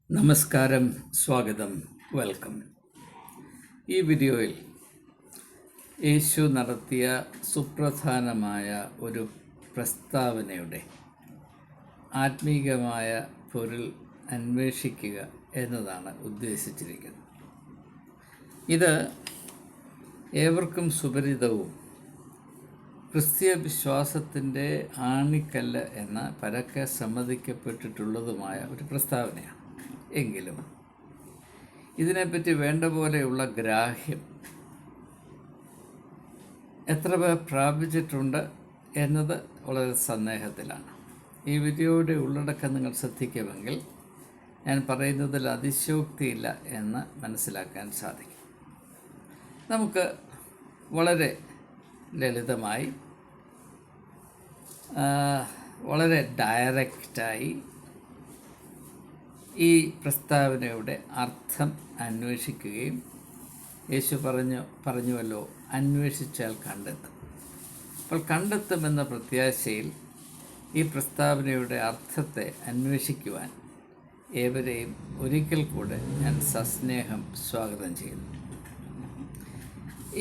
നമസ്കാരം, സ്വാഗതം, വെൽക്കം. ഈ വീഡിയോയിൽ യേശു നടത്തിയ സുപ്രധാനമായ ഒരു പ്രസ്താവനയുടെ ആത്മീകമായ പൊരുൾ അന്വേഷിക്കുക എന്നതാണ് ഉദ്ദേശിച്ചിരിക്കുന്നത്. ഇത് ഏവർക്കും സുപരിചിതവും ക്രിസ്തീയ വിശ്വാസത്തിൻ്റെ ആണിക്കല്ല് എന്ന് പരക്കെ സമ്മതിക്കപ്പെട്ടിട്ടുള്ളതുമായ ഒരു പ്രസ്താവനയാണ്. എങ്കിലും ഇതിനെപ്പറ്റി വേണ്ട പോലെയുള്ള ഗ്രാഹ്യം എത്ര പേർ പ്രാപിച്ചിട്ടുണ്ട് എന്നത് വളരെ സന്ദേഹത്തിലാണ്. ഈ വീഡിയോയുടെ ഉള്ളടക്കം നിങ്ങൾ ശ്രദ്ധിക്കുമെങ്കിൽ ഞാൻ പറയുന്നതിൽ അതിശയോക്തിയില്ല എന്ന് മനസ്സിലാക്കാൻ സാധിക്കും. നമുക്ക് വളരെ ലളിതമായി വളരെ ഡയറക്റ്റായി ഈ പ്രസ്താവനയുടെ അർത്ഥം അന്വേഷിക്കുകയും യേശു പറഞ്ഞുവല്ലോ, അന്വേഷിച്ചാൽ കണ്ടെത്തും. അപ്പോൾ കണ്ടെത്തുമെന്ന പ്രത്യാശയിൽ ഈ പ്രസ്താവനയുടെ അർത്ഥത്തെ അന്വേഷിക്കുവാൻ ഏവരെയും ഒരിക്കൽ കൂടെ ഞാൻ സസ്നേഹം സ്വാഗതം ചെയ്യുന്നു.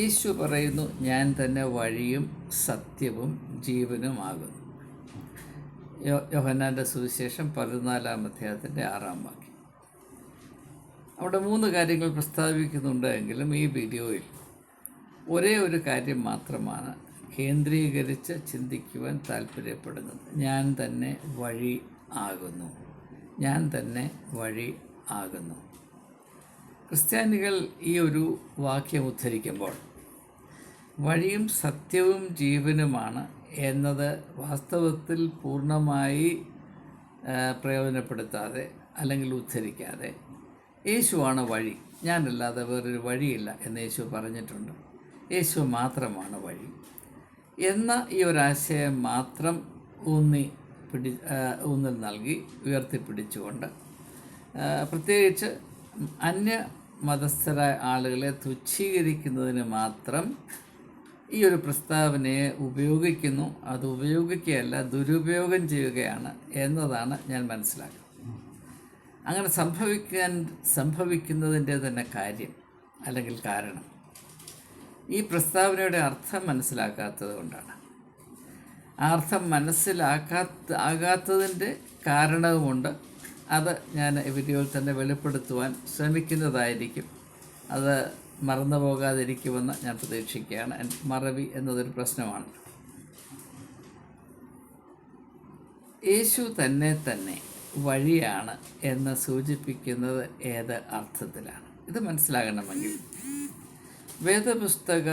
യേശു പറയുന്നു, ഞാൻ തന്നെ വഴിയും സത്യവും ജീവനുമാകുന്നു. യോഹന്നാൻ്റെ സുവിശേഷം 14-ാം അധ്യായത്തിൻ്റെ 6-ാം വാക്യം. അവിടെ 3 കാര്യങ്ങൾ പ്രസ്താവിക്കുന്നുണ്ട് എങ്കിലും ഈ വീഡിയോയിൽ ഒരേ ഒരു കാര്യം മാത്രമാണ് കേന്ദ്രീകരിച്ച് ചിന്തിക്കുവാൻ താല്പര്യപ്പെടുന്നത്. ഞാൻ തന്നെ വഴി ആകുന്നു. ഞാൻ തന്നെ വഴി ആകുന്നു. ക്രിസ്ത്യാനികൾ ഈ ഒരു വാക്യം ഉദ്ധരിക്കുമ്പോൾ വഴിയും സത്യവും ജീവനുമാണ് എന്നത് വാസ്തവത്തിൽ പൂർണ്ണമായി പ്രയോജനപ്പെടുത്താതെ അല്ലെങ്കിൽ ഉദ്ധരിക്കാതെ യേശുവാണ് വഴി, ഞാനല്ലാതെ വേറൊരു വഴിയില്ല എന്ന് യേശു പറഞ്ഞിട്ടുണ്ട്, യേശു മാത്രമാണ് വഴി എന്ന ഈ ഒരാശയം മാത്രം ഊന്നൽ നൽകി ഉയർത്തിപ്പിടിച്ചുകൊണ്ട് പ്രത്യേകിച്ച് അന്യ മതസ്ഥരായ ആളുകളെ തുച്ഛീകരിക്കുന്നതിന് മാത്രം ഈ ഒരു പ്രസ്താവനയെ ഉപയോഗിക്കുന്നു. അത് ഉപയോഗിക്കുകയല്ല, ദുരുപയോഗം ചെയ്യുകയാണ് എന്നതാണ് ഞാൻ മനസ്സിലാക്കുന്നത്. അങ്ങനെ സംഭവിക്കുന്നതിൻ്റെ തന്നെ കാര്യം അല്ലെങ്കിൽ കാരണം ഈ പ്രസ്താവനയുടെ അർത്ഥം മനസ്സിലാക്കാത്തത് കൊണ്ടാണ്. ആ അർത്ഥം ആകാത്തതിൻ്റെ കാരണവുമുണ്ട്. അത് ഞാൻ വീഡിയോയിൽ തന്നെ വെളിപ്പെടുത്തുവാൻ ശ്രമിക്കുന്നതായിരിക്കും. അത് മറന്നു പോകാതിരിക്കുമെന്ന് ഞാൻ പ്രതീക്ഷിക്കുകയാണ്. മറവി എന്നതൊരു പ്രശ്നമാണ്. യേശു തന്നെ വഴിയാണ് എന്ന് സൂചിപ്പിക്കുന്നത് ഏത് അർത്ഥത്തിലാണ്? ഇത് മനസ്സിലാകണമെങ്കിൽ വേദപുസ്തക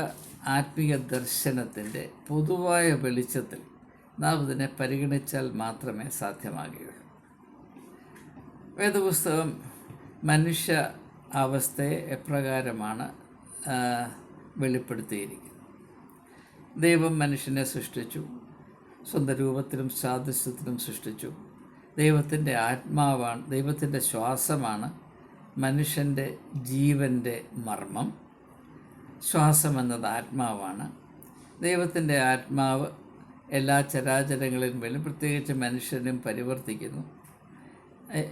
ആത്മീയ ദർശനത്തിൻ്റെ പൊതുവായ വെളിച്ചത്തിൽ നാം ഇതിനെ പരിഗണിച്ചാൽ മാത്രമേ സാധ്യമാകുകയുള്ളൂ. വേദപുസ്തകം മനുഷ്യ അവസ്ഥയെ എപ്രകാരമാണ് വെളിപ്പെടുത്തിയിരിക്കുന്നത്? ദൈവം മനുഷ്യനെ സൃഷ്ടിച്ചു, സ്വന്തം രൂപത്തിലും സാദൃശ്യത്തിലും സൃഷ്ടിച്ചു. ദൈവത്തിൻ്റെ ആത്മാവാണ്, ദൈവത്തിൻ്റെ ശ്വാസമാണ് മനുഷ്യൻ്റെ ജീവൻ്റെ മർമ്മം. ശ്വാസം എന്നത് ആത്മാവാണ്. ദൈവത്തിൻ്റെ ആത്മാവ് എല്ലാ ചരാചരങ്ങളിലും പ്രത്യേകിച്ച് മനുഷ്യനും പരിവർത്തിക്കുന്നു.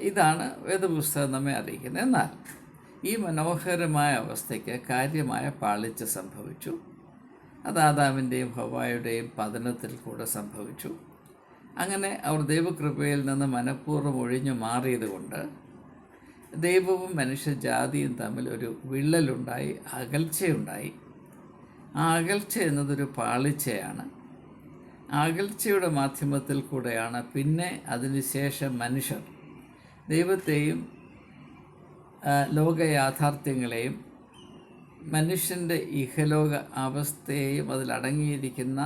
ഇതാണ് വേദപുസ്തകം നമ്മെ അറിയിക്കുന്നത്. എന്നാൽ ഈ മനോഹരമായ അവസ്ഥയ്ക്ക് കാര്യമായ പാളിച്ച സംഭവിച്ചു. അത് ആദാമിൻ്റെയും ഹവ്വായുടെയും പതനത്തിൽ കൂടെ സംഭവിച്ചു. അങ്ങനെ അവർ ദൈവകൃപയിൽ നിന്ന് മനഃപൂർവ്വം ഒഴിഞ്ഞു മാറിയതുകൊണ്ട് ദൈവവും മനുഷ്യജാതിയും തമ്മിൽ ഒരു വിള്ളലുണ്ടായി, അകൽച്ചയുണ്ടായി. ആ അകൽച്ച എന്നതൊരു പാളിച്ചയാണ്. അകൽച്ചയുടെ മാധ്യമത്തിൽ കൂടെയാണ് പിന്നെ അതിനുശേഷം മനുഷ്യർ ദൈവത്തെയും ലോക യാഥാർത്ഥ്യങ്ങളെയും മനുഷ്യൻ്റെ ഇഹലോക അവസ്ഥയെയും അതിലടങ്ങിയിരിക്കുന്ന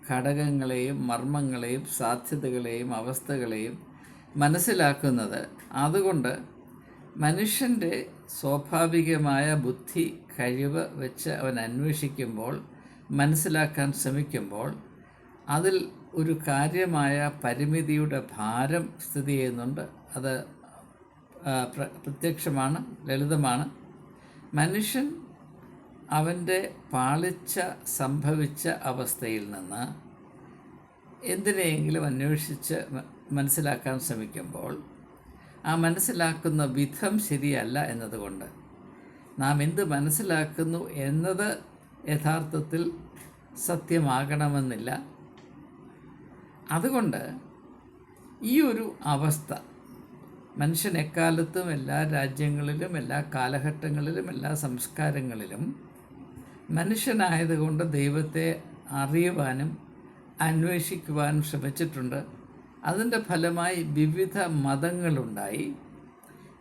ഘടകങ്ങളെയും മർമ്മങ്ങളെയും സാധ്യതകളെയും അവസ്ഥകളെയും മനസ്സിലാക്കുന്നത്. അതുകൊണ്ട് മനുഷ്യൻ്റെ സ്വാഭാവികമായ ബുദ്ധി കഴിവ് വെച്ച് അവൻ അന്വേഷിക്കുമ്പോൾ, മനസ്സിലാക്കാൻ ശ്രമിക്കുമ്പോൾ അതിൽ ഒരു കാര്യമായ പരിമിതിയുടെ ഭാരം സ്ഥിതി ചെയ്യുന്നുണ്ട്. അത് പ്രത്യക്ഷമാണ്, ലളിതമാണ്. മനുഷ്യൻ അവൻ്റെ പാളിച്ച സംഭവിച്ച അവസ്ഥയിൽ നിന്ന് എന്തിനെയെങ്കിലും അന്വേഷിച്ച് മനസ്സിലാക്കാൻ ശ്രമിക്കുമ്പോൾ ആ മനസ്സിലാക്കുന്ന വിധം ശരിയല്ല എന്നതുകൊണ്ട് നാം എന്ത് മനസ്സിലാക്കുന്നു എന്നത് യഥാർത്ഥത്തിൽ സത്യമാകണമെന്നില്ല. അതുകൊണ്ട് ഈ ഒരു അവസ്ഥ മനുഷ്യൻ എക്കാലത്തും എല്ലാ രാജ്യങ്ങളിലും എല്ലാ കാലഘട്ടങ്ങളിലും എല്ലാ സംസ്കാരങ്ങളിലും മനുഷ്യനായതുകൊണ്ട് ദൈവത്തെ അറിയുവാനും അന്വേഷിക്കുവാനും ശ്രമിച്ചിട്ടുണ്ട്. അതിൻ്റെ ഫലമായി വിവിധ മതങ്ങളുണ്ടായി.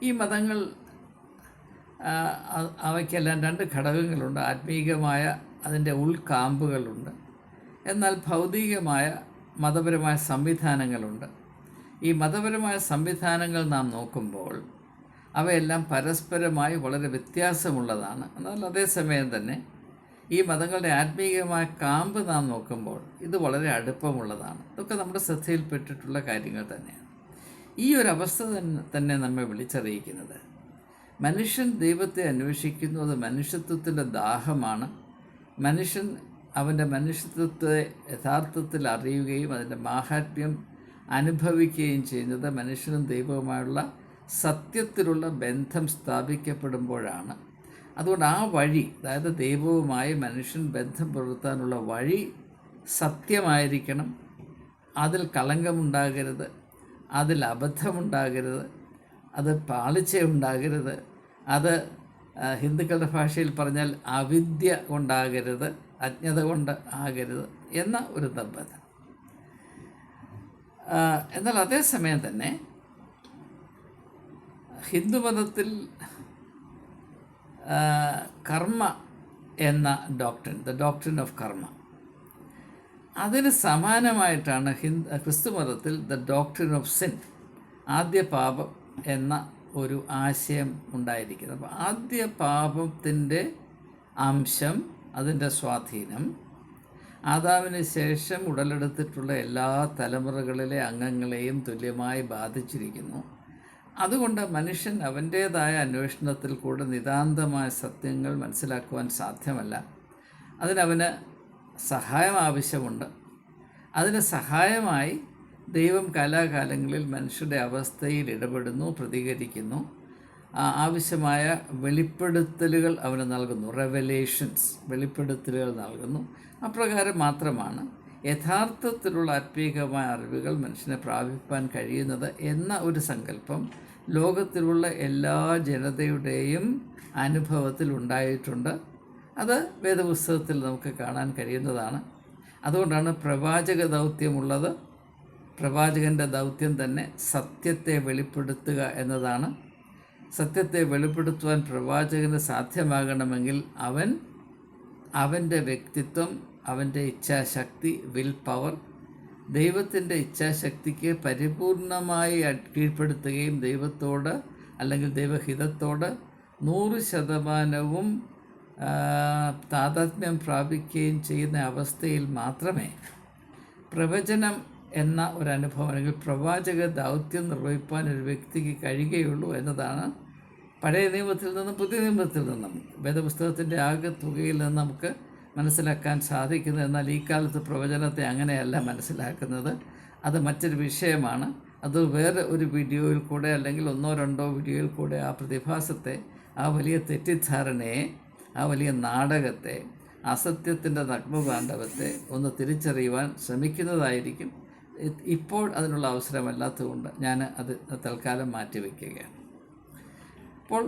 ഈ മതങ്ങൾ അവയ്ക്കെല്ലാം രണ്ട് ഘടകങ്ങളുണ്ട്. ആത്മീകമായ അതിൻ്റെ ഉൾക്കാമ്പുകളുണ്ട്, എന്നാൽ ഭൗതികമായ മതപരമായ സംവിധാനങ്ങളുണ്ട്. ഈ മതപരമായ സംവിധാനങ്ങൾ നാം നോക്കുമ്പോൾ അവയെല്ലാം പരസ്പരമായി വളരെ വ്യത്യാസമുള്ളതാണ്. എന്നാൽ അതേസമയം തന്നെ ഈ മതങ്ങളുടെ ആത്മീയമായ കാമ്പ് നാം നോക്കുമ്പോൾ ഇത് വളരെ അടുപ്പമുള്ളതാണ്. ഇതൊക്കെ നമ്മുടെ ശ്രദ്ധയിൽപ്പെട്ടിട്ടുള്ള കാര്യങ്ങൾ തന്നെയാണ്. ഈ ഒരു അവസ്ഥ തന്നെ നമ്മെ വിളിച്ചറിയിക്കുന്നത് മനുഷ്യൻ ദൈവത്തെ അന്വേഷിക്കുന്നു. അത് മനുഷ്യത്വത്തിൻ്റെ ദാഹമാണ്. മനുഷ്യൻ അവൻ്റെ മനുഷ്യത്വത്തെ യഥാർത്ഥത്തിൽ അറിയുകയും അതിൻ്റെ മാഹാത്മ്യം അനുഭവിക്കുകയും ചെയ്യുന്നത് മനുഷ്യനും ദൈവവുമായുള്ള സത്യത്തിലുള്ള ബന്ധം സ്ഥാപിക്കപ്പെടുമ്പോഴാണ്. അതുകൊണ്ട് ആ വഴി, അതായത് ദൈവവുമായി മനുഷ്യൻ ബന്ധം പുലർത്താനുള്ള വഴി സത്യമായിരിക്കണം. അതിൽ കളങ്കമുണ്ടാകരുത്, അതിൽ അബദ്ധമുണ്ടാകരുത്, അത് പാളിച്ചയുണ്ടാകരുത്, അത് ഹിന്ദുക്കളുടെ ഭാഷയിൽ പറഞ്ഞാൽ അവിദ്യ കൊണ്ടാകരുത്, അജ്ഞത കൊണ്ട് ആകരുത് എന്ന ഒരു നിർബന്ധം. എന്നാൽ അതേസമയം തന്നെ ഹിന്ദുമതത്തിൽ കർമ്മ എന്ന ഡോക്ട്രിൻ, ദ ഡോക്ട്രിൻ ഓഫ് കർമ്മ, അതിന് സമാനമായിട്ടാണ് ക്രിസ്തുമതത്തിൽ ദ ഡോക്ട്രിൻ ഓഫ് സിൻ, ആദ്യ പാപം എന്ന ഒരു ആശയം ഉണ്ടായിരിക്കുന്നത്. അപ്പോൾ ആദ്യ പാപത്തിൻ്റെ അംശം, അതിൻ്റെ സ്വാധീനം ആദാമിന് ശേഷം ഉടലെടുത്തിട്ടുള്ള എല്ലാ തലമുറകളിലെ അംഗങ്ങളെയും തുല്യമായി ബാധിച്ചിരിക്കുന്നു. അതുകൊണ്ട് മനുഷ്യൻ അവൻ്റേതായ അന്വേഷണത്തിൽ കൂടെ നിതാന്തമായ സത്യങ്ങൾ മനസ്സിലാക്കുവാൻ സാധ്യമല്ല. അതിനവന് സഹായം ആവശ്യമുണ്ട്. അതിന് സഹായമായി ദൈവം കാലാകാലങ്ങളിൽ മനുഷ്യരുടെ അവസ്ഥയിൽ ഇടപെടുന്നു, പ്രതികരിക്കുന്നു, ആവശ്യമായ വെളിപ്പെടുത്തലുകൾ അവന് നൽകുന്നു, റെവലേഷൻസ്, വെളിപ്പെടുത്തലുകൾ നൽകുന്നു. അപ്രകാരം മാത്രമാണ് യഥാർത്ഥത്തിലുള്ള ആത്മീകമായ അറിവുകൾ മനുഷ്യനെ പ്രാപിപ്പാൻ കഴിയുന്നത് എന്ന ഒരു സങ്കല്പം ലോകത്തിലുള്ള എല്ലാ ജനതയുടെയും അനുഭവത്തിൽ ഉണ്ടായിട്ടുണ്ട്. അത് വേദപുസ്തകത്തിൽ നമുക്ക് കാണാൻ കഴിയുന്നതാണ്. അതുകൊണ്ടാണ് പ്രവാചക ദൗത്യമുള്ളത്. പ്രവാചകൻ്റെ ദൗത്യം തന്നെ സത്യത്തെ വെളിപ്പെടുത്തുക എന്നതാണ്. സത്യത്തെ വെളിപ്പെടുത്തുവാൻ പ്രവാചകന് സാധ്യമാകണമെങ്കിൽ അവൻ്റെ വ്യക്തിത്വം, അവൻ്റെ ഇച്ഛാശക്തി, വിൽ പവർ ദൈവത്തിൻ്റെ ഇച്ഛാശക്തിക്ക് പരിപൂർണമായി കീഴ്പ്പെടുത്തുകയും ദൈവത്തോട് അല്ലെങ്കിൽ ദൈവഹിതത്തോട് 100% താതാത്മ്യം പ്രാപിക്കുകയും ചെയ്യുന്ന അവസ്ഥയിൽ മാത്രമേ പ്രവചനം എന്ന ഒരനുഭവം അല്ലെങ്കിൽ പ്രവാചക ദൗത്യം നിർവഹിപ്പാൻ ഒരു വ്യക്തിക്ക് കഴിയുകയുള്ളൂ എന്നതാണ് പഴയ നിയമത്തിൽ നിന്നും പുതിയ നിയമത്തിൽ നിന്നും വേദപുസ്തകത്തിൻ്റെ ആകെ തുകയിൽ നിന്ന് നമുക്ക് മനസ്സിലാക്കാൻ സാധിക്കുന്നത്. എന്നാൽ ഈ കാലത്ത് പ്രവചനത്തെ അങ്ങനെയല്ല മനസ്സിലാക്കുന്നത്. അത് മറ്റൊരു വിഷയമാണ്. അത് വേറെ ഒരു വീഡിയോയിൽ കൂടെ അല്ലെങ്കിൽ 1-2 വീഡിയോയിൽ കൂടെ ആ പ്രതിഭാസത്തെ, ആ വലിയ തെറ്റിദ്ധാരണയെ, ആ വലിയ നാടകത്തെ, അസത്യത്തിൻ്റെ നഗ്നതാണ്ഡവത്തെ ഒന്ന് തിരിച്ചറിയുവാൻ ശ്രമിക്കുന്നതായിരിക്കും. ഇപ്പോൾ അതിനുള്ള അവസരമല്ലാത്തതുകൊണ്ട് ഞാൻ അത് തൽക്കാലം മാറ്റിവെക്കുകയാണ്. അപ്പോൾ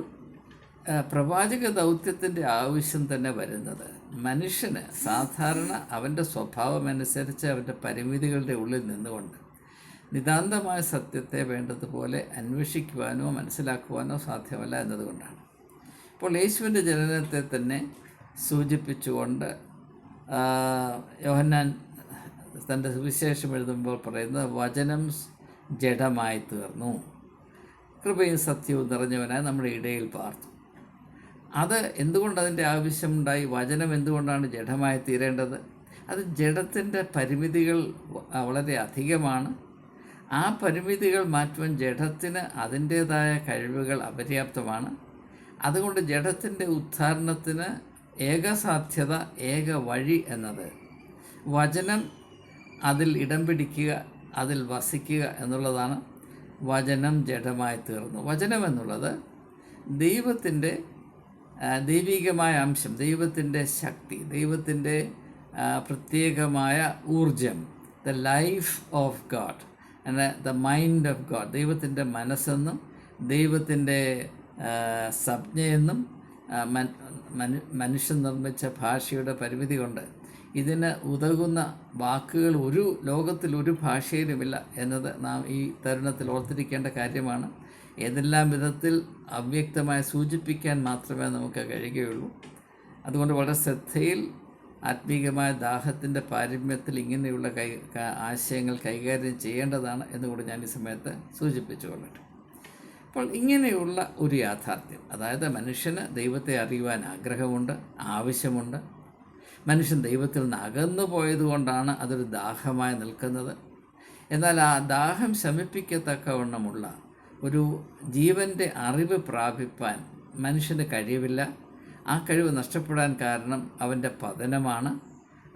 പ്രവാചക ദൗത്യത്തിൻ്റെ ആവശ്യം തന്നെ വരുന്നത് മനുഷ്യന് സാധാരണ അവൻ്റെ സ്വഭാവമനുസരിച്ച് അവൻ്റെ പരിമിതികളുടെ ഉള്ളിൽ നിന്നുകൊണ്ട് നിതാന്തമായ സത്യത്തെ വേണ്ടതുപോലെ അന്വേഷിക്കുവാനോ മനസ്സിലാക്കുവാനോ സാധ്യമല്ല എന്നതുകൊണ്ടാണ്. ഇപ്പോൾ യേശുവിൻ്റെ ജനനത്തെ തന്നെ സൂചിപ്പിച്ചുകൊണ്ട് യോഹന്നാൻ തൻ്റെ സുവിശേഷം എഴുതുമ്പോൾ പറയുന്നത് വചനം ജഡമായി തീർന്നു, കൃപയും സത്യവും നിറഞ്ഞവനായി നമ്മുടെ ഇടയിൽ പാർത്തു. അത് എന്തുകൊണ്ട് അതിൻ്റെ ആവശ്യമുണ്ടായി? വചനം എന്തുകൊണ്ടാണ് ജഡമായി തീരേണ്ടത്? അത് ജഡത്തിൻ്റെ പരിമിതികൾ വളരെ അധികമാണ്. ആ പരിമിതികൾ മാറ്റുവാൻ ജഡത്തിന് അതിൻ്റേതായ കഴിവുകൾ അപര്യാപ്തമാണ്. അതുകൊണ്ട് ജഡത്തിൻ്റെ ഉദ്ധാരണത്തിന് ഏക സാധ്യത, ഏക വഴി എന്നത് വചനം അതിൽ ഇടം പിടിക്കുക, അതിൽ വസിക്കുക എന്നുള്ളതാണ്. വചനം ജഡമായി തീർന്നു. വചനം എന്നുള്ളത് ദൈവത്തിൻ്റെ ദൈവികമായ അംശം, ദൈവത്തിൻ്റെ ശക്തി, ദൈവത്തിൻ്റെ പ്രത്യേകമായ ഊർജം, the life of God and the mind of God, ദൈവത്തിൻ്റെ മനസ്സെന്നും ദൈവത്തിൻ്റെ സംജ്ഞയെന്നും മനുഷ്യൻ നിർമ്മിച്ച ഭാഷയുടെ പരിമിതി കൊണ്ട് ഇതിന് ഉതകുന്ന വാക്കുകൾ ലോകത്തിൽ ഒരു ഭാഷയിലുമില്ല എന്നത് നാം ഈ തരുണത്തിൽ ഓർത്തിരിക്കേണ്ട കാര്യമാണ്. ഏതെല്ലാം വിധത്തിൽ അവ്യക്തമായി സൂചിപ്പിക്കാൻ മാത്രമേ നമുക്ക് കഴിയുകയുള്ളൂ. അതുകൊണ്ട് വളരെ ശ്രദ്ധയിൽ ആത്മീകമായ ദാഹത്തിൻ്റെ പാരമ്യത്തിൽ ഇങ്ങനെയുള്ള ആശയങ്ങൾ കൈകാര്യം ചെയ്യേണ്ടതാണ് എന്നുകൂടി ഞാൻ ഈ സമയത്ത് സൂചിപ്പിച്ചു കൊള്ളട്ടെ. അപ്പോൾ ഇങ്ങനെയുള്ള ഒരു യാഥാർത്ഥ്യം, അതായത് മനുഷ്യന് ദൈവത്തെ അറിയുവാൻ ആഗ്രഹമുണ്ട്, ആവശ്യമുണ്ട്. മനുഷ്യൻ ദൈവത്തിൽ നിന്ന് അകന്നു പോയതുകൊണ്ടാണ് അതൊരു ദാഹമായി നിൽക്കുന്നത്. എന്നാൽ ആ ദാഹം ശമിപ്പിക്കത്തക്കവണ്ണമുള്ള ഒരു ജീവൻ്റെ അറിവ് പ്രാപിപ്പാൻ മനുഷ്യന് കഴിവില്ല. ആ കഴിവ് നഷ്ടപ്പെടാൻ കാരണം അവൻ്റെ പതനമാണ്.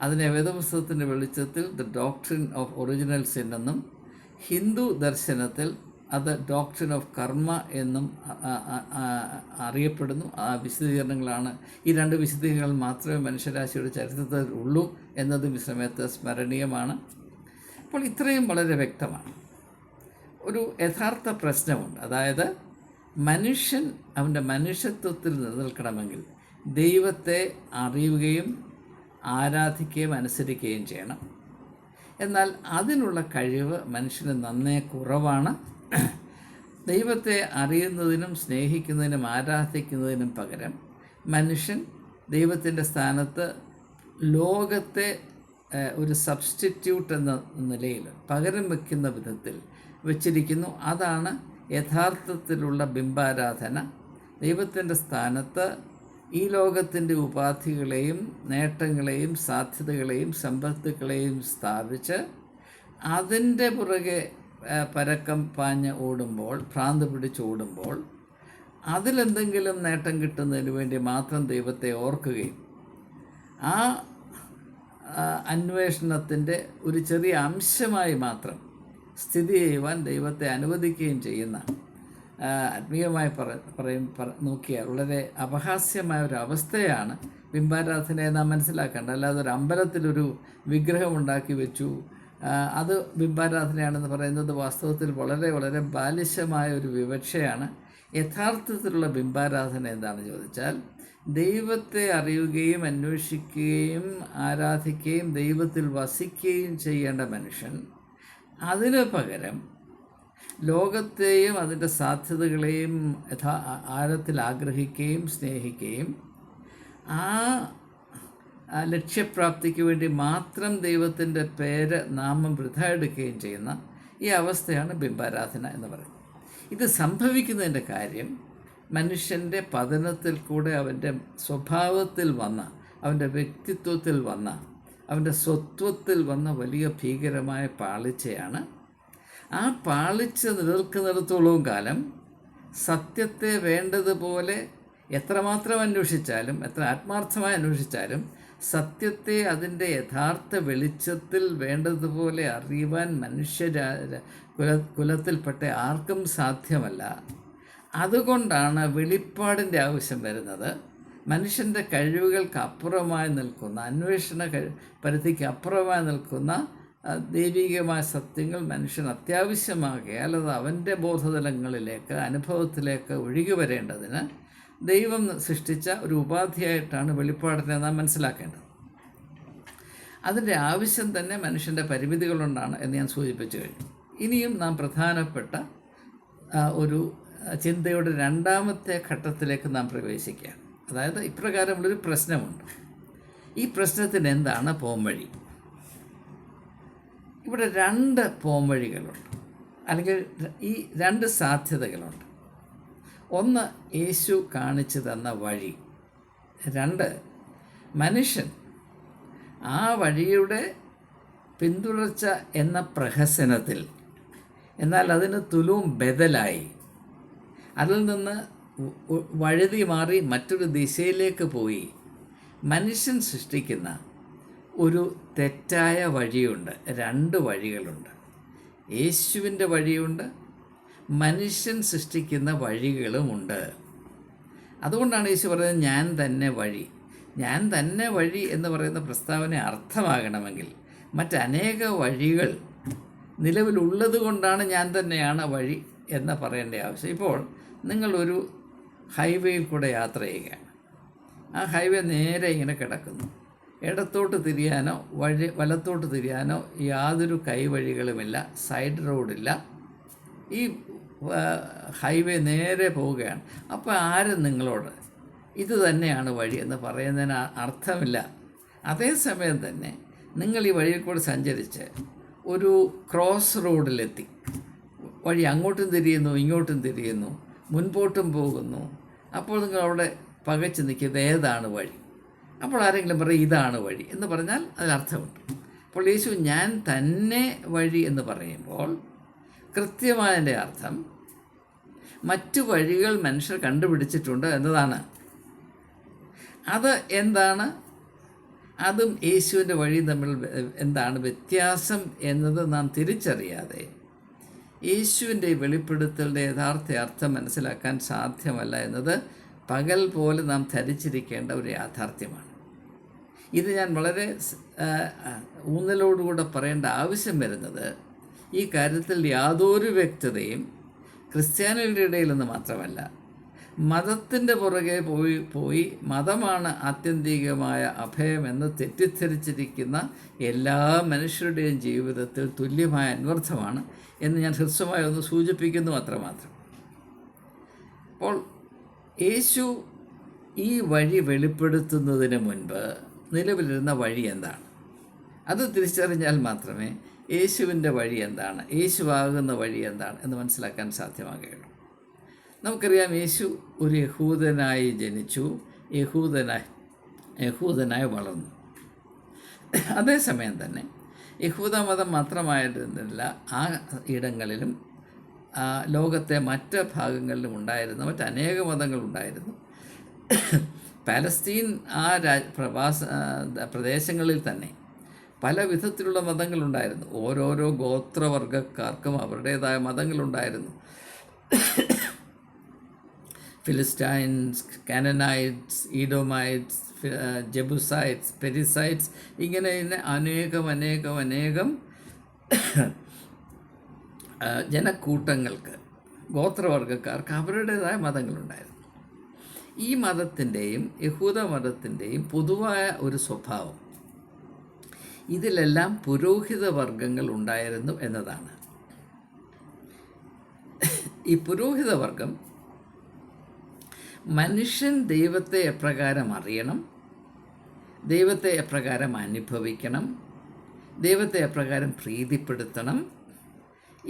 അതിനെ വേദപുസ്തകത്തിൻ്റെ വെളിച്ചത്തിൽ the doctrine of original sin എന്നും ഹിന്ദു ദർശനത്തിൽ അത് ഡോക്ട്രിൻ ഓഫ് കർമ്മ എന്നും അറിയപ്പെടുന്നു. ആ വിശദീകരണങ്ങളാണ്, ഈ രണ്ട് വിശദീകരണങ്ങൾ മാത്രമേ മനുഷ്യരാശിയുടെ ചരിത്രത്തിൽ ഉള്ളൂ എന്നതും ഈ സമയത്ത് സ്മരണീയമാണ്. അപ്പോൾ ഇത്രയും വളരെ വ്യക്തമാണ്. ഒരു യഥാർത്ഥ പ്രശ്നമുണ്ട്. അതായത് മനുഷ്യൻ അവൻ്റെ മനുഷ്യത്വത്തിൽ നിലനിൽക്കണമെങ്കിൽ ദൈവത്തെ അറിയുകയും ആരാധിക്കുകയും അനുസരിക്കുകയും ചെയ്യണം. എന്നാൽ അതിനുള്ള കഴിവ് മനുഷ്യന് നന്നേ കുറവാണ്. ദൈവത്തെ അറിയുന്നതിനും സ്നേഹിക്കുന്നതിനും ആരാധിക്കുന്നതിനും പകരം മനുഷ്യൻ ദൈവത്തിൻ്റെ സ്ഥാനത്ത് ലോകത്തെ ഒരു സബ്സ്റ്റിറ്റ്യൂട്ട് എന്ന നിലയിൽ പകരം വയ്ക്കുന്ന വിധത്തിൽ വച്ചിരിക്കുന്നു. അതാണ് യഥാർത്ഥത്തിലുള്ള ബിംബാരാധന. ദൈവത്തിൻ്റെ സ്ഥാനത്ത് ഈ ലോകത്തിൻ്റെ ഉപാധികളെയും നേട്ടങ്ങളെയും സാധ്യതകളെയും സമ്പത്തുകളെയും സ്ഥാപിച്ച് അതിൻ്റെ പുറകെ പരക്കം പാഞ്ഞ് ഓടുമ്പോൾ, ഭ്രാന്ത് പിടിച്ച് ഓടുമ്പോൾ, അതിലെന്തെങ്കിലും നേട്ടം കിട്ടുന്നതിന് വേണ്ടി മാത്രം ദൈവത്തെ ഓർക്കുകയും ആ അന്വേഷണത്തിൻ്റെ ഒരു ചെറിയ അംശമായി മാത്രം സ്ഥിതി ചെയ്യുവാൻ ദൈവത്തെ അനുവദിക്കുകയും ചെയ്യുന്ന, ആത്മീയമായി നോക്കിയാൽ വളരെ അപഹാസ്യമായ ഒരു അവസ്ഥയാണ് ബിംബാരാധനയെ നാം മനസ്സിലാക്കേണ്ടത്. അല്ലാതെ ഒരു അമ്പലത്തിലൊരു വിഗ്രഹം ഉണ്ടാക്കി വെച്ചു അത് ബിംബാരാധനയാണെന്ന് പറയുന്നത് വാസ്തവത്തിൽ വളരെ വളരെ ബാലിശമായ ഒരു വിവക്ഷയാണ്. യഥാർത്ഥത്തിലുള്ള ബിംബാരാധന എന്താണെന്ന് ചോദിച്ചാൽ ദൈവത്തെ അറിയുകയും അന്വേഷിക്കുകയും ആരാധിക്കുകയും ദൈവത്തിൽ വസിക്കുകയും ചെയ്യേണ്ട മനുഷ്യൻ അതിന് പകരം ലോകത്തെയും അതിൻ്റെ സാധ്യതകളെയും ആഴത്തിൽ ആഗ്രഹിക്കുകയും സ്നേഹിക്കുകയും ആ ലക്ഷ്യപ്രാപ്തിക്ക് വേണ്ടി മാത്രം ദൈവത്തിൻ്റെ പേര് നാമം വൃഥ എടുക്കുകയും ചെയ്യുന്ന ഈ അവസ്ഥയാണ് ബിംബാരാധന എന്ന് പറയുന്നത്. ഇത് സംഭവിക്കുന്നതിൻ്റെ കാര്യം മനുഷ്യൻ്റെ പതനത്തിൽ കൂടെ അവൻ്റെ സ്വഭാവത്തിൽ വന്ന, അവൻ്റെ വ്യക്തിത്വത്തിൽ വന്ന, അവൻ്റെ സ്വത്വത്തിൽ വന്ന വലിയ ഭീകരമായ പാളിച്ചയാണ്. ആ പാളിച്ച നിലനിൽക്കുന്നിടത്തോളം കാലം സത്യത്തെ വേണ്ടതുപോലെ എത്രമാത്രം അന്വേഷിച്ചാലും, എത്ര ആത്മാർത്ഥമായി അന്വേഷിച്ചാലും സത്യത്തെ അതിൻ്റെ യഥാർത്ഥ വെളിച്ചത്തിൽ വേണ്ടതുപോലെ അറിയുവാൻ കുലത്തിൽപ്പെട്ട ആർക്കും സാധ്യമല്ല. അതുകൊണ്ടാണ് വെളിപ്പാടിൻ്റെ ആവശ്യം വരുന്നത്. മനുഷ്യൻ്റെ കഴിവുകൾക്ക് അപ്പുറമായി നിൽക്കുന്ന, അന്വേഷണ പരിധിക്ക് അപ്പുറമായി നിൽക്കുന്ന ദൈവികമായ സത്യങ്ങൾ മനുഷ്യൻ അത്യാവശ്യമാകിയാൽ അത് അവൻ്റെ ബോധതലങ്ങളിലേക്ക്, അനുഭവത്തിലേക്ക് ഒഴുകി വരേണ്ടതിന് ദൈവം സൃഷ്ടിച്ച ഒരു ഉപാധിയായിട്ടാണ് വെളിപ്പാടിനെ നാം മനസ്സിലാക്കേണ്ടത്. അതിൻ്റെ ആവശ്യം തന്നെ മനുഷ്യൻ്റെ പരിമിതികളുണ്ടാണ് എന്ന് ഞാൻ സൂചിപ്പിച്ചു കഴിഞ്ഞു. ഇനിയും നാം പ്രധാനപ്പെട്ട ഒരു ചിന്തയുടെ രണ്ടാമത്തെ ഘട്ടത്തിലേക്ക് നാം പ്രവേശിക്കുകയാണ്. അതായത് ഇപ്രകാരമുള്ളൊരു പ്രശ്നമുണ്ട്. ഈ പ്രശ്നത്തിന് എന്താണ് പോംവഴി? ഇവിടെ രണ്ട് പോംവഴികളുണ്ട്, അല്ലെങ്കിൽ ഈ രണ്ട് സാധ്യതകളുണ്ട്. ഒന്ന്, യേശു കാണിച്ചു തന്ന വഴി. രണ്ട്, മനുഷ്യൻ ആ വഴിയുടെ പിന്തുടർച്ച എന്ന പ്രഹസനത്തിൽ, എന്നാൽ അതിന് തുലവും ബദലായി അതിൽ നിന്ന് വഴുതി മാറി മറ്റൊരു ദിശയിലേക്ക് പോയി മനുഷ്യൻ സൃഷ്ടിക്കുന്ന ഒരു തെറ്റായ വഴിയുണ്ട്. രണ്ട് വഴികളുണ്ട്. യേശുവിൻ്റെ വഴിയുണ്ട്, മനുഷ്യൻ സൃഷ്ടിക്കുന്ന വഴികളുമുണ്ട്. അതുകൊണ്ടാണ് യേശു പറയുന്നത് ഞാൻ തന്നെ വഴി. ഞാൻ തന്നെ വഴി എന്ന് പറയുന്ന പ്രസ്താവന അർത്ഥമാകണമെങ്കിൽ മറ്റനേക വഴികൾ നിലവിലുള്ളത് കൊണ്ടാണ് ഞാൻ തന്നെയാണ് വഴി എന്ന് പറയേണ്ട ആവശ്യം. ഇപ്പോൾ നിങ്ങളൊരു ഹൈവേയിൽ കൂടെ യാത്ര ചെയ്യുകയാണ്. ആ ഹൈവേ നേരെ ഇങ്ങനെ കിടക്കുന്നു. ഇടത്തോട്ട് തിരിയാനോ വലത്തോട്ട് തിരിയാനോ യാതൊരു കൈവഴികളുമില്ല, സൈഡ് റോഡില്ല. ഈ ഹൈവേ നേരെ പോവുകയാണ്. അപ്പോൾ ആരും നിങ്ങളോട് ഇത് തന്നെയാണ് വഴി എന്ന് പറയുന്നതിന് അർത്ഥമില്ല. അതേസമയം തന്നെ നിങ്ങൾ ഈ വഴിയിൽ കൂടെ സഞ്ചരിച്ച് ഒരു ക്രോസ് റോഡിലെത്തി, വഴി അങ്ങോട്ടും തിരിയുന്നു ഇങ്ങോട്ടും തിരിയുന്നു, മുൻപോട്ടും പോകുന്നു. അപ്പോൾ നിങ്ങൾ അവിടെ പകച്ച് നിൽക്കുന്നത് ഏതാണ് വഴി? അപ്പോൾ ആരെങ്കിലും പറയും ഇതാണ് വഴി എന്ന് പറഞ്ഞാൽ അതിനർത്ഥമുണ്ട്. അപ്പോൾ യേശു ഞാൻ തന്നെ വഴി എന്ന് പറയുമ്പോൾ കൃത്യമായതിൻ്റെ അർത്ഥം മറ്റു വഴികൾ മനുഷ്യർ കണ്ടുപിടിച്ചിട്ടുണ്ട് എന്നതാണ്. അത് എന്താണ്? അതും യേശുവിൻ്റെ വഴിയും തമ്മിൽ എന്താണ് വ്യത്യാസം എന്നത് നാം തിരിച്ചറിയാതെ യേശുവിൻ്റെ വെളിപ്പെടുത്തലിൻ്റെ യഥാർത്ഥ അർത്ഥം മനസ്സിലാക്കാൻ സാധ്യമല്ല എന്നത് പകൽ പോലെ നാം ധരിച്ചിരിക്കേണ്ട ഒരു യാഥാർത്ഥ്യമാണ്. ഇത് ഞാൻ വളരെ ഊന്നലോടുകൂടെ പറയേണ്ട ആവശ്യം വരുന്നത് ഈ കാര്യത്തിൽ യാതൊരു വ്യക്തതയും ക്രിസ്ത്യാനികളുടെ ഇടയിൽ നിന്ന് മാത്രമല്ല, മതത്തിൻ്റെ പുറകെ പോയി മതമാണ് ആത്യന്തികമായ അഭയമെന്ന് തെറ്റിദ്ധരിച്ചിരിക്കുന്ന എല്ലാ മനുഷ്യരുടെയും ജീവിതത്തിൽ തുല്യമായ അന്വർത്ഥമാണ് എന്ന് ഞാൻ ഹ്രസ്വമായി ഒന്ന് സൂചിപ്പിക്കുന്നു അത്രമാത്രം. അപ്പോൾ യേശു ഈ വഴി വെളിപ്പെടുത്തുന്നതിന് മുൻപ് നിലവിലിരുന്ന വഴി എന്താണ്? അത് തിരിച്ചറിഞ്ഞാൽ മാത്രമേ യേശുവിൻ്റെ വഴി എന്താണ്, യേശുവാകുന്ന വഴി എന്താണ് എന്ന് മനസ്സിലാക്കാൻ സാധ്യമാകുകയുള്ളൂ. നമുക്കറിയാം, യേശു ഒരു യഹൂദനായി ജനിച്ചു, യഹൂദനായി വളർന്നു. അതേസമയം തന്നെ യഹൂദ മതം മാത്രമായിരുന്നില്ല ആ ഇടങ്ങളിലും ലോകത്തെ മറ്റ് ഭാഗങ്ങളിലും ഉണ്ടായിരുന്ന മറ്റനേക മതങ്ങളുണ്ടായിരുന്നു. പാലസ്തീൻ ആ പ്രദേശങ്ങളിൽ തന്നെ പല വിധത്തിലുള്ള മതങ്ങളുണ്ടായിരുന്നു. ഓരോരോ ഗോത്രവർഗക്കാർക്കും അവരുടേതായ മതങ്ങളുണ്ടായിരുന്നു. ഫിലിസ്റ്റൈൻസ്, കാനനൈറ്റ്സ്, ഈഡോമൈറ്റ്സ്, ജെബുസൈറ്റ്സ്, പെരിസൈറ്റ്സ്, ഇങ്ങനെ അനേകം ജനക്കൂട്ടങ്ങൾക്ക്, ഗോത്രവർഗക്കാർക്ക് അവരുടേതായ മതങ്ങളുണ്ടായിരുന്നു. ഈ മതത്തിൻ്റെയും യഹൂദ മതത്തിൻ്റെയും പൊതുവായ ഒരു സ്വഭാവം ഇതിലെല്ലാം പുരോഹിത വർഗങ്ങൾ ഉണ്ടായിരുന്നു എന്നതാണ്. ഈ പുരോഹിത വർഗം മനുഷ്യൻ ദൈവത്തെ എപ്രകാരം അറിയണം, ദൈവത്തെ എപ്രകാരം അനുഭവിക്കണം, ദൈവത്തെ എപ്രകാരം പ്രീതിപ്പെടുത്തണം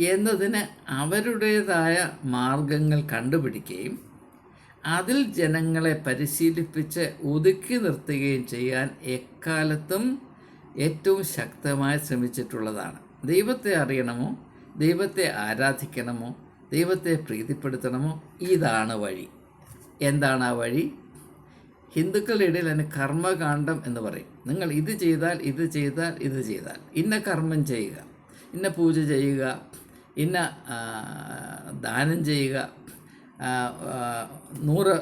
എന്നതിന് അവരുടേതായ മാർഗങ്ങൾ കണ്ടുപിടിക്കുകയും അതിൽ ജനങ്ങളെ പരിശീലിപ്പിച്ച് ഒതുക്കി നിർത്തുകയും ചെയ്യാൻ എക്കാലത്തും ഏറ്റവും ശക്തമായി ശ്രമിച്ചിട്ടുള്ളതാണ്. ദൈവത്തെ അറിയണമോ, ദൈവത്തെ ആരാധിക്കണമോ, ദൈവത്തെ പ്രീതിപ്പെടുത്തണമോ, ഇതാണ് വഴി. എന്താണ് ആ വഴി? ഹിന്ദുക്കളുടെ ഇടയിൽ അതിന് കർമ്മകാണ്ഡം എന്ന് പറയും. നിങ്ങൾ ഇത് ചെയ്താൽ ഇന്ന കർമ്മം ചെയ്യുക, ഇന്ന പൂജ ചെയ്യുക, ഇന്ന ദാനം ചെയ്യുക, 100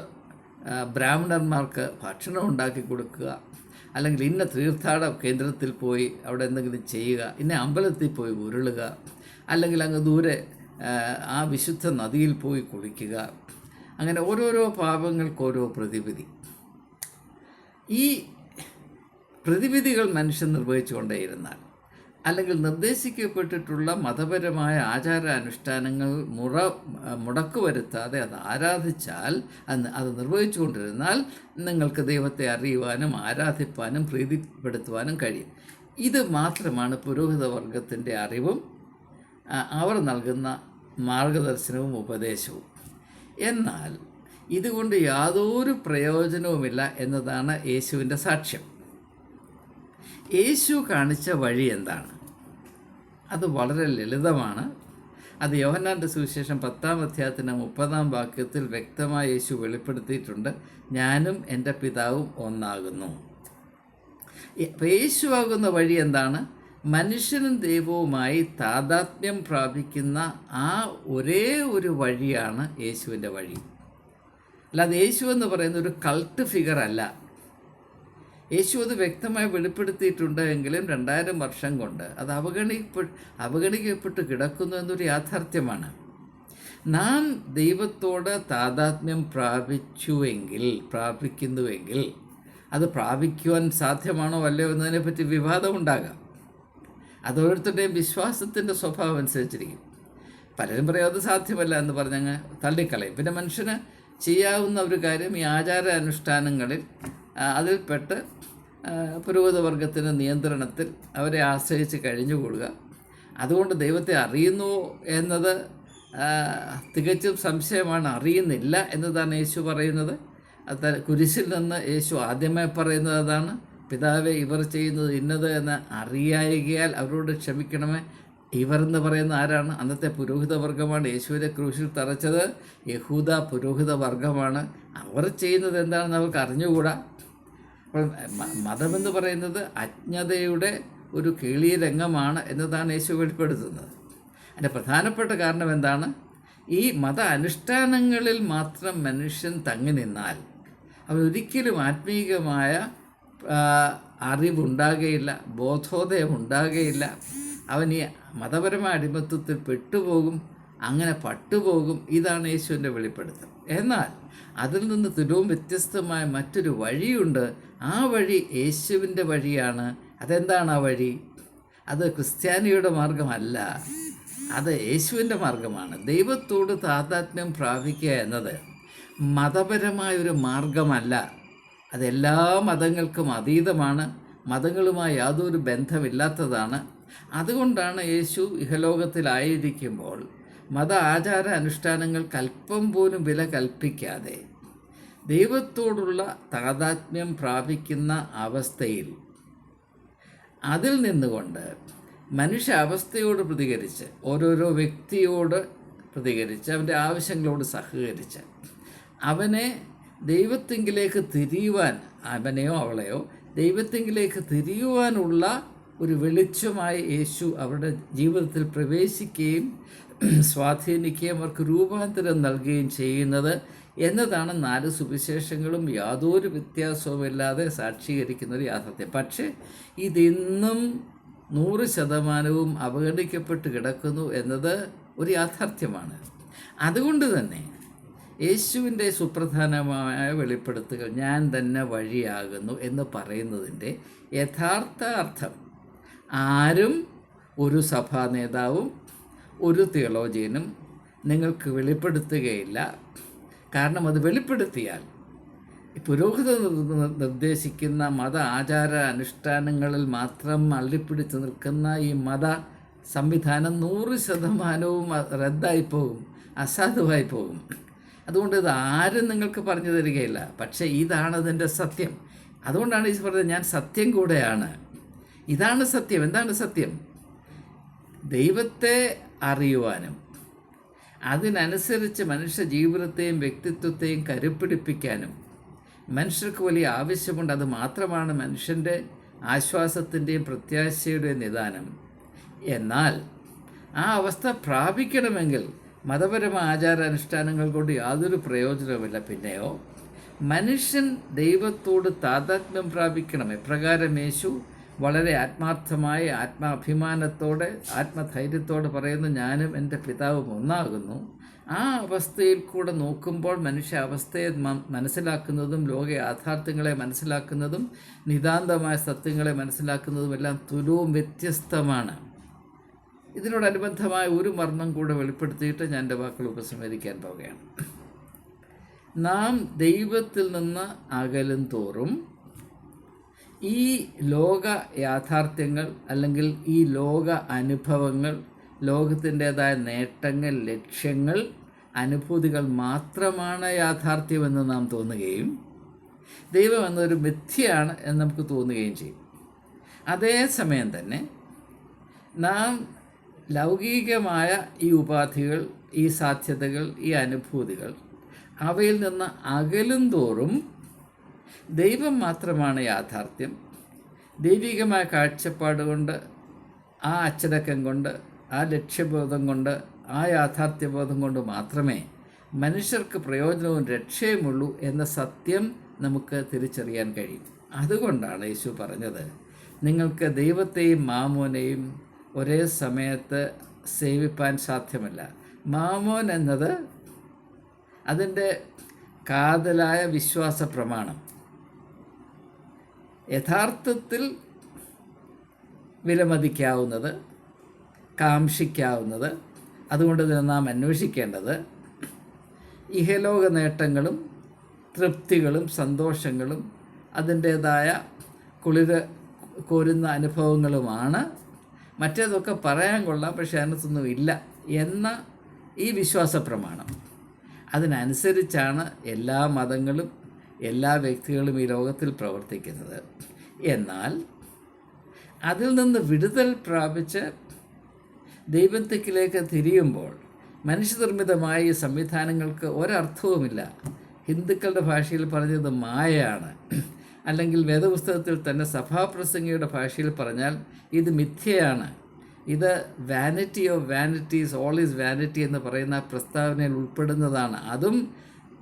ബ്രാഹ്മണന്മാർക്ക് ഭക്ഷണം ഉണ്ടാക്കി കൊടുക്കുക, അല്ലെങ്കിൽ ഇന്ന തീർത്ഥാടന കേന്ദ്രത്തിൽ പോയി അവിടെ എന്തെങ്കിലും ചെയ്യുക, ഇന്ന അമ്പലത്തിൽ പോയി ഉരുളുക, അല്ലെങ്കിൽ അങ്ങ് ദൂരെ ആ വിശുദ്ധ നദിയിൽ പോയി കുളിക്കുക. അങ്ങനെ ഓരോരോ പാപങ്ങൾക്ക് ഓരോ പ്രതിവിധി. ഈ പ്രതിവിധികൾ മനുഷ്യൻ നിർവഹിച്ചുകൊണ്ടേയിരുന്നാൽ, അല്ലെങ്കിൽ നിർദ്ദേശിക്കപ്പെട്ടിട്ടുള്ള മതപരമായ ആചാരാനുഷ്ഠാനങ്ങൾ മുടക്ക് വരുത്താതെ അത് ആരാധിച്ചാൽ, അത് നിർവഹിച്ചുകൊണ്ടിരുന്നാൽ നിങ്ങൾക്ക് ദൈവത്തെ അറിയുവാനും ആരാധിപ്പാനും പ്രീതിപ്പെടുത്തുവാനും കഴിയും. ഇത് മാത്രമാണ് പുരോഹിത വർഗത്തിൻ്റെ അറിവും അവർ നൽകുന്ന മാർഗദർശനവും ഉപദേശവും. എന്നാൽ ഇതുകൊണ്ട് യാതൊരു പ്രയോജനവുമില്ല എന്നതാണ് യേശുവിൻ്റെ സാക്ഷ്യം. യേശു കാണിച്ച വഴി എന്താണ്? അത് വളരെ ലളിതമാണ്. അത് യോഹന്നാൻ്റെ സുവിശേഷം 10-ാം അധ്യായത്തിൻ്റെ 30-ാം വാക്യത്തിൽ വ്യക്തമായി യേശു വെളിപ്പെടുത്തിയിട്ടുണ്ട്. ഞാനും എൻ്റെ പിതാവും ഒന്നാകുന്നു. യേശുവാകുന്ന വഴി എന്താണ്? മനുഷ്യനും ദൈവവുമായി താതാത്മ്യം പ്രാപിക്കുന്ന ആ ഒരേ ഒരു വഴിയാണ് യേശുവിൻ്റെ വഴി. അല്ലാതെ യേശു എന്ന് പറയുന്ന ഒരു കൾട്ട് ഫിഗർ അല്ല. യേശു അത് വ്യക്തമായി വെളിപ്പെടുത്തിയിട്ടുണ്ട് എങ്കിലും 2000 വർഷം കൊണ്ട് അത് അവഗണിക്കപ്പെട്ട് കിടക്കുന്നു എന്നൊരു യാഥാർത്ഥ്യമാണ്. നാം ദൈവത്തോട് താതാത്മ്യം പ്രാപിക്കുന്നുവെങ്കിൽ അത് പ്രാപിക്കുവാൻ സാധ്യമാണോ അല്ലയോ എന്നതിനെപ്പറ്റി വിവാദമുണ്ടാകാം. അത് ഓരോരുത്തരുടെയും വിശ്വാസത്തിൻ്റെ സ്വഭാവം അനുസരിച്ചിരിക്കും. പലരും പറയും അത് സാധ്യമല്ല എന്ന് പറഞ്ഞങ്ങ് തള്ളിക്കളയും. പിന്നെ മനുഷ്യന് ചെയ്യാവുന്ന ഒരു കാര്യം ഈ ആചാര അനുഷ്ഠാനങ്ങളിൽ അതിൽപ്പെട്ട് പുരോഹിതവർഗത്തിൻ്റെ നിയന്ത്രണത്തിൽ അവരെ ആശ്രയിച്ച് കഴിഞ്ഞുകൂടുക. അതുകൊണ്ട് ദൈവത്തെ അറിയുന്നു എന്നത് തികച്ചും സംശയമാണ്. അറിയുന്നില്ല എന്നതാണ് യേശു പറയുന്നത്. അത് കുരിശിൽ നിന്ന് യേശു ആദ്യമായി പറയുന്നത് അതാണ്. പിതാവേ, ഇവർ ചെയ്യുന്നത് ഇന്നത് എന്ന് അറിയായികയാൽ അവരോട് ക്ഷമിക്കണമേ. ഇവർ എന്ന് പറയുന്ന ആരാണ്? അന്നത്തെ പുരോഹിത വർഗമാണ്. യേശുവിനെ ക്രൂശിൽ തറച്ചത് യഹൂദ പുരോഹിത വർഗമാണ്. അവർ ചെയ്യുന്നത് എന്താണെന്ന് അവർക്ക് അറിഞ്ഞുകൂടാ. അപ്പോൾ മതമെന്ന് പറയുന്നത് അജ്ഞതയുടെ ഒരു കീളീരംഗമാണ് എന്നതാണ് യേശു വെളിപ്പെടുത്തുന്നത്. അതിൻ്റെ പ്രധാനപ്പെട്ട കാരണം എന്താണ്? ഈ മത അനുഷ്ഠാനങ്ങളിൽ മാത്രം മനുഷ്യൻ തങ്ങി നിന്നാൽ അവൻ ഒരിക്കലും ആത്മീകമായ അറിവുണ്ടാകുകയില്ല, ബോധോദയം ഉണ്ടാകുകയില്ല. അവൻ ഈ മതപരമായ അടിമത്വത്തിൽ പെട്ടുപോകും, അങ്ങനെ പട്ടുപോകും. ഇതാണ് യേശുവിൻ്റെ വെളിപ്പെടുത്തൽ. എന്നാൽ അതിൽ നിന്ന് തുലവും വ്യത്യസ്തമായ മറ്റൊരു വഴിയുണ്ട്. ആ വഴി യേശുവിൻ്റെ വഴിയാണ്. അതെന്താണ് ആ വഴി? അത് ക്രിസ്ത്യാനിയുടെ മാർഗമല്ല, അത് യേശുവിൻ്റെ മാർഗമാണ്. ദൈവത്തോട് താതാത്മ്യം പ്രാപിക്കുക എന്നത് മതപരമായൊരു മാർഗമല്ല. അതെല്ലാ മതങ്ങൾക്കും അതീതമാണ്, മതങ്ങളുമായി യാതൊരു ബന്ധമില്ലാത്തതാണ്. അതുകൊണ്ടാണ് യേശു ഇഹലോകത്തിലായിരിക്കുമ്പോൾ മത ആചാര അനുഷ്ഠാനങ്ങൾക്ക് അല്പം പോലും വില കൽപ്പിക്കാതെ ദൈവത്തോടുള്ള താതാത്മ്യം പ്രാപിക്കുന്ന അവസ്ഥയിൽ അതിൽ നിന്നുകൊണ്ട് മനുഷ്യ അവസ്ഥയോട് പ്രതികരിച്ച്, ഓരോരോ വ്യക്തിയോട് പ്രതികരിച്ച്, അവൻ്റെ ആവശ്യങ്ങളോട് സഹകരിച്ച് അവനെ ദൈവത്തിങ്കിലേക്ക് തിരിയുവാൻ, അവനെയോ അവളെയോ ദൈവത്തിങ്കിലേക്ക് തിരിയുവാനുള്ള ഒരു വെളിച്ചമായി യേശു അവരുടെ ജീവിതത്തിൽ പ്രവേശിക്കുകയും സ്വാധീനിക്കുകയും അവർക്ക് രൂപാന്തരം നൽകുകയും ചെയ്യുന്നത് എന്നതാണ് 4 സുവിശേഷങ്ങളും യാതൊരു വ്യത്യാസവുമില്ലാതെ സാക്ഷീകരിക്കുന്നൊരു യാഥാർത്ഥ്യം. പക്ഷേ ഇതിന്നും 100% അവഗണിക്കപ്പെട്ട് കിടക്കുന്നു എന്നത് ഒരു യാഥാർത്ഥ്യമാണ്. അതുകൊണ്ട് തന്നെ യേശുവിൻ്റെ സുപ്രധാനമായ വെളിപ്പെടുത്തുകൾ, ഞാൻ തന്നെ വഴിയാകുന്നു എന്ന് പറയുന്നതിൻ്റെ യഥാർത്ഥ അർത്ഥം ആരും, ഒരു സഭാ നേതാവും ഒരു തിയോളജിയനും നിങ്ങൾക്ക് വെളിപ്പെടുത്തുകയില്ല. കാരണം അത് വെളിപ്പെടുത്തിയാൽ പുരോഹിത നിർദ്ദേശിക്കുന്ന മത ആചാര അനുഷ്ഠാനങ്ങളിൽ മാത്രം അള്ളിപ്പിടിച്ച് നിൽക്കുന്ന ഈ മത സംവിധാനം 100% റദ്ദായി പോകും, അസാധുവായി പോകും. അതുകൊണ്ട് ഇത് ആരും നിങ്ങൾക്ക് പറഞ്ഞു തരികയില്ല. പക്ഷേ ഇതാണ് അതിൻ്റെ സത്യം. അതുകൊണ്ടാണ് ഈ പറഞ്ഞത്, ഞാൻ സത്യം കൂടെയാണ്. ഇതാണ് സത്യം. എന്താണ് സത്യം? ദൈവത്തെ അറിയുവാനും അതിനനുസരിച്ച് മനുഷ്യ ജീവിതത്തെയും വ്യക്തിത്വത്തെയും കരുപ്പിടിപ്പിക്കാനും മനുഷ്യർക്ക് വലിയ ആവശ്യമുണ്ട്. അത് മാത്രമാണ് മനുഷ്യൻ്റെ ആശ്വാസത്തിൻ്റെയും പ്രത്യാശയുടെയും നിദാനം. എന്നാൽ ആ അവസ്ഥ പ്രാപിക്കണമെങ്കിൽ മതപരമായ ആചാരാനുഷ്ഠാനങ്ങൾ കൊണ്ട് യാതൊരു പ്രയോജനവുമില്ല. പിന്നെയോ മനുഷ്യൻ ദൈവത്തോട് താതാത്മ്യം പ്രാപിക്കണം. എപ്രകാരം യേശു വളരെ ആത്മാർത്ഥമായി, ആത്മാഭിമാനത്തോടെ, ആത്മധൈര്യത്തോടെ പറയുന്നു, ഞാനും എൻ്റെ പിതാവും ഒന്നാകുന്നു. ആ അവസ്ഥയിൽ കൂടെ നോക്കുമ്പോൾ മനുഷ്യ അവസ്ഥയെ മനസ്സിലാക്കുന്നതും ലോക യാഥാർത്ഥ്യങ്ങളെ മനസ്സിലാക്കുന്നതും നിതാന്തമായ സത്യങ്ങളെ മനസ്സിലാക്കുന്നതും എല്ലാം തുലവും വ്യത്യസ്തമാണ്. ഇതിനോടനുബന്ധമായ ഒരു മർമ്മം കൂടെ വെളിപ്പെടുത്തിയിട്ട് ഞാൻ എൻ്റെ വാക്കുകൾ ഉപസംഹരിക്കാൻ പോവുകയാണ്. നാം ദൈവത്തിൽ നിന്ന് അകലും തോറും ഈ ലോക യാഥാർത്ഥ്യങ്ങൾ അല്ലെങ്കിൽ ഈ ലോക അനുഭവങ്ങൾ, ലോകത്തിൻ്റേതായ നേട്ടങ്ങൾ, ലക്ഷ്യങ്ങൾ, അനുഭൂതികൾ മാത്രമാണ് യാഥാർത്ഥ്യമെന്ന് നാം തോന്നുകയും ദൈവം എന്നൊരു മിഥ്യയാണ് എന്ന് നമുക്ക് തോന്നുകയും ചെയ്യും. അതേസമയം തന്നെ നാം ലൗകികമായ ഈ ഉപാധികൾ, ഈ സാധ്യതകൾ, ഈ അനുഭൂതികൾ, അവയിൽ നിന്ന് അകലും തോറും ദൈവം മാത്രമാണ് യാഥാർത്ഥ്യം. ദൈവികമായ കാഴ്ചപ്പാട് കൊണ്ട് ആ അച്ചടക്കം കൊണ്ട്, ആ ലക്ഷ്യബോധം കൊണ്ട്, ആ യാഥാർത്ഥ്യബോധം കൊണ്ട് മാത്രമേ മനുഷ്യർക്ക് പ്രയോജനവും രക്ഷയുമുള്ളൂ എന്ന സത്യം നമുക്ക് തിരിച്ചറിയാൻ കഴിയും. അതുകൊണ്ടാണ് യേശു പറഞ്ഞത്, നിങ്ങൾക്ക് ദൈവത്തെയും മാമോനെയും ഒരേ സമയത്ത് സേവിപ്പാൻ സാധ്യമല്ല. മാമോൻ എന്നത് അതിൻ്റെ കാതലായ വിശ്വാസ പ്രമാണം. യഥാർത്ഥത്തിൽ വിലമതിക്കാവുന്നത്, കാംക്ഷിക്കാവുന്നത്, അതുകൊണ്ട് തന്നെ നാം അന്വേഷിക്കേണ്ടത് ഇഹലോക നേട്ടങ്ങളും തൃപ്തികളും സന്തോഷങ്ങളും അതിൻ്റേതായ കുളിര് കോരുന്ന അനുഭവങ്ങളുമാണ്. മറ്റേതൊക്കെ പറയാൻ കൊള്ളാം, പക്ഷേ അതിനകത്തൊന്നും ഇല്ല എന്ന ഈ വിശ്വാസ പ്രമാണം. അതിനനുസരിച്ചാണ് എല്ലാ മതങ്ങളും എല്ലാ വ്യക്തികളും ഈ ലോകത്തിൽ പ്രവർത്തിക്കുന്നത്. എന്നാൽ അതിൽ നിന്ന് വിടുതൽ പ്രാപിച്ച് ദൈവത്തിലേക്ക് തിരിയുമ്പോൾ മനുഷ്യനിർമ്മിതമായ ഈ സംവിധാനങ്ങൾക്ക് ഒരർത്ഥവുമില്ല. ഹിന്ദുക്കളുടെ ഭാഷയിൽ പറഞ്ഞത് മായയാണ്, അല്ലെങ്കിൽ വേദപുസ്തകത്തിൽ തന്നെ സഭാപ്രസംഗിയുടെ ഭാഷയിൽ പറഞ്ഞാൽ ഇത് മിഥ്യയാണ്, ഇത് vanity of vanities, all is vanity എന്ന് പറയുന്ന പ്രസ്താവനയിൽ ഉൾപ്പെടുന്നതാണ്. അതും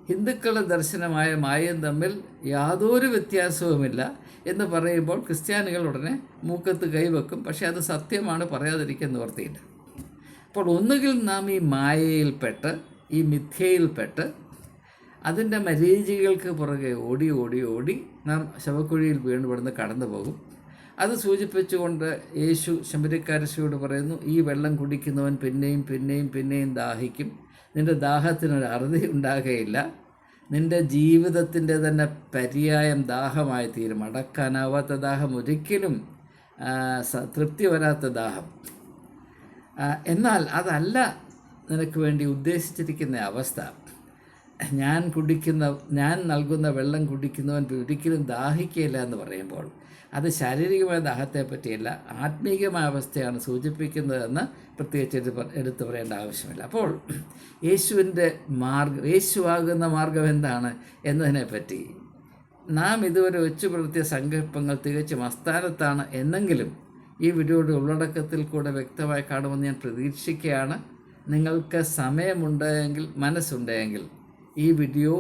ഹിന്ദുക്കളുടെ ദർശനമായ മായയും തമ്മിൽ യാതൊരു വ്യത്യാസവുമില്ല എന്ന് പറയുമ്പോൾ ക്രിസ്ത്യാനികൾ ഉടനെ മൂക്കത്ത് കൈവെക്കും. പക്ഷേ അത് സത്യമാണ്, പറയാതിരിക്കാൻ നിവർത്തിയില്ല. അപ്പോൾ ഒന്നുകിൽ നാം ഈ മായയിൽപ്പെട്ട്, ഈ മിഥ്യയിൽപ്പെട്ട് അതിൻ്റെ മരീചികൾക്ക് പുറകെ ഓടി ഓടി ഓടി നാം ശവക്കുഴിയിൽ വീണ്ടുപെടുന്ന് കടന്നു പോകും. അത് സൂചിപ്പിച്ചുകൊണ്ട് യേശു ശമരിക്കാരശ്ശിയോട് പറയുന്നു, ഈ വെള്ളം കുടിക്കുന്നവൻ പിന്നെയും പിന്നെയും പിന്നെയും ദാഹിക്കും, നിൻ്റെ ദാഹത്തിനൊരു അറുതി ഉണ്ടാകുകയില്ല, നിൻ്റെ ജീവിതത്തിൻ്റെ തന്നെ പര്യായം ദാഹമായി തീരും. അടക്കാനാവാത്ത ദാഹം, ഒരിക്കലും തൃപ്തി വരാത്ത ദാഹം. എന്നാൽ അതല്ല നിനക്ക് വേണ്ടി ഉദ്ദേശിച്ചിരിക്കുന്ന അവസ്ഥ. ഞാൻ നൽകുന്ന വെള്ളം കുടിക്കുന്നവൻ ഒരിക്കലും ദാഹിക്കുകയില്ല എന്ന് പറയുമ്പോൾ അത് ശാരീരികമായ ദാഹത്തെ പറ്റിയല്ല, ആത്മീകമായ അവസ്ഥയാണ് സൂചിപ്പിക്കുന്നതെന്ന് പ്രത്യേകിച്ച് എടുത്തു പറയേണ്ട ആവശ്യമില്ല. അപ്പോൾ യേശുവാകുന്ന മാർഗം എന്താണ് എന്നതിനെപ്പറ്റി നാം ഇതുവരെ വെച്ചു പുലർത്തിയ സങ്കല്പങ്ങൾ തികച്ചും അസ്ഥാനത്താണ് എന്നെങ്കിലും ഈ വീഡിയോയുടെ ഉള്ളടക്കത്തിൽ കൂടെ വ്യക്തമായി കാണുമെന്ന് ഞാൻ പ്രതീക്ഷിക്കുകയാണ്. നിങ്ങൾക്ക് സമയമുണ്ടെങ്കിൽ, മനസ്സുണ്ടെങ്കിൽ ഈ വീഡിയോ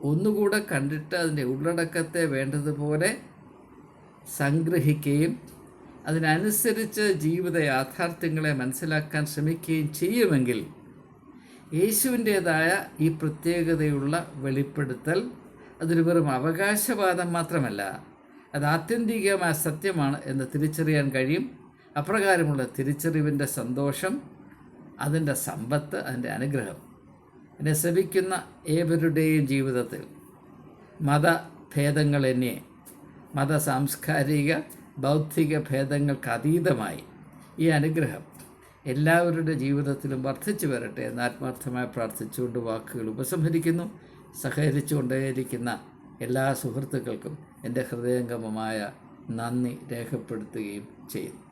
ഒന്നുകൂടെ കണ്ടിട്ട് അതിൻ്റെ ഉള്ളടക്കത്തെ വേണ്ടതുപോലെ സംഗ്രഹിക്കുകയും അതിനനുസരിച്ച് ജീവിത യാഥാർത്ഥ്യങ്ങളെ മനസ്സിലാക്കാൻ ശ്രമിക്കുകയും ചെയ്യുമെങ്കിൽ യേശുവിൻ്റേതായ ഈ പ്രത്യേകതയുള്ള വെളിപ്പെടുത്തൽ അതൊരു വെറും അവകാശവാദം മാത്രമല്ല, അത് ആത്യന്തികമായ സത്യമാണ് എന്ന് തിരിച്ചറിയാൻ കഴിയും. അപ്രകാരമുള്ള തിരിച്ചറിവിൻ്റെ സന്തോഷം, അതിൻ്റെ സമ്പത്ത്, അതിൻ്റെ അനുഗ്രഹം എന്നെ ശ്രമിക്കുന്ന ഏവരുടെയും ജീവിതത്തിൽ മതഭേദങ്ങളെന്നെ, മത സാംസ്കാരിക ബൗദ്ധിക ഭേദങ്ങൾക്ക് അതീതമായി ഈ അനുഗ്രഹം എല്ലാവരുടെ ജീവിതത്തിലും വർദ്ധിച്ചു വരട്ടെ എന്ന് ആത്മാർത്ഥമായി പ്രാർത്ഥിച്ചുകൊണ്ട് വാക്കുകൾ ഉപസംഹരിക്കുന്നു. സഹകരിച്ചുകൊണ്ടേയിരിക്കുന്ന എല്ലാ സുഹൃത്തുക്കൾക്കും എൻ്റെ ഹൃദയംഗമമായ നന്ദി രേഖപ്പെടുത്തുകയും ചെയ്യുന്നു.